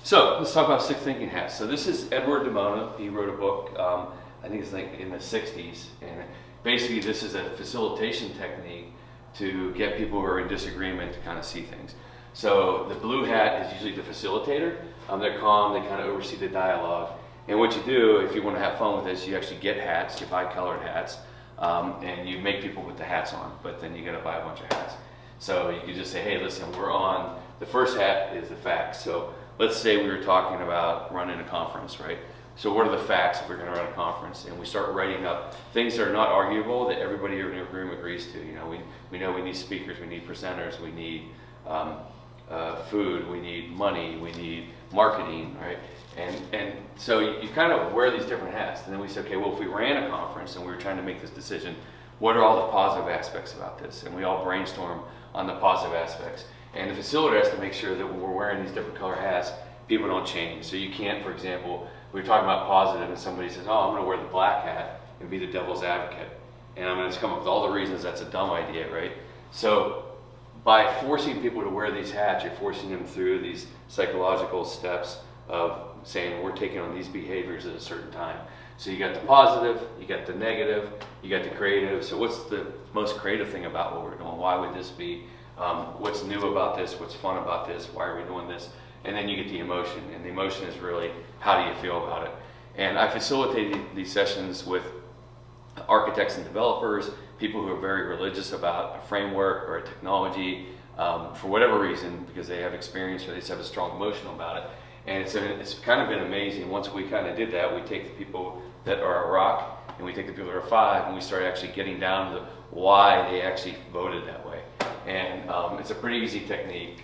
So let's talk about six thinking hats. So this is Edward de Bono. He wrote a book, I think it's like in the 60s, and basically this is a facilitation technique to get people who are in disagreement to kind of see things. So the blue hat is usually the facilitator. They're calm, they kind of oversee the dialogue. And what you do, if you want to have fun with this, you actually get hats, you buy colored hats, and you make people put the hats on, but then you got to buy a bunch of hats. So you could just say, hey, listen, we're on, the first hat is the facts. So let's say we were talking about running a conference, right? So what are the facts if we're going to run a conference? And we start writing up things that are not arguable that everybody in the room agrees to. You know we need speakers, we need presenters, we need food, we need money, we need marketing, right? And so you kind of wear these different hats. And then we say, okay, well, if we ran a conference and we were trying to make this decision, what are all the positive aspects about this? And we all brainstorm on the positive aspects. And the facilitator has to make sure that when we're wearing these different color hats, people don't change. So you can't, for example, we're talking about positive and somebody says, oh, I'm going to wear the black hat and be the devil's advocate. And I'm going to come up with all the reasons that's a dumb idea, right? So by forcing people to wear these hats, you're forcing them through these psychological steps of saying we're taking on these behaviors at a certain time. So you got the positive, you got the negative, you got the creative. So what's the most creative thing about what we're doing? Why would this be? What's new about this? What's fun about this? Why are we doing this? And then you get the emotion, and the emotion is really how do you feel about it? And I facilitate these sessions with architects and developers, people who are very religious about a framework or a technology for whatever reason, because they have experience or they just have a strong emotion about it. And it's kind of been amazing. Once we kind of did that, we take the people that are a rock and we take the people that are 5 and we start actually getting down to why they actually voted that way. And it's a pretty easy technique.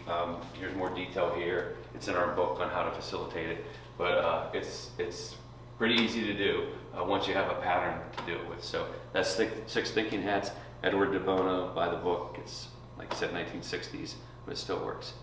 Here's more detail here. It's in our book on how to facilitate it. But it's pretty easy to do once you have a pattern to do it with. So that's Six Thinking Hats, Edward de Bono, by the book. It's, like I said, 1960s, but it still works.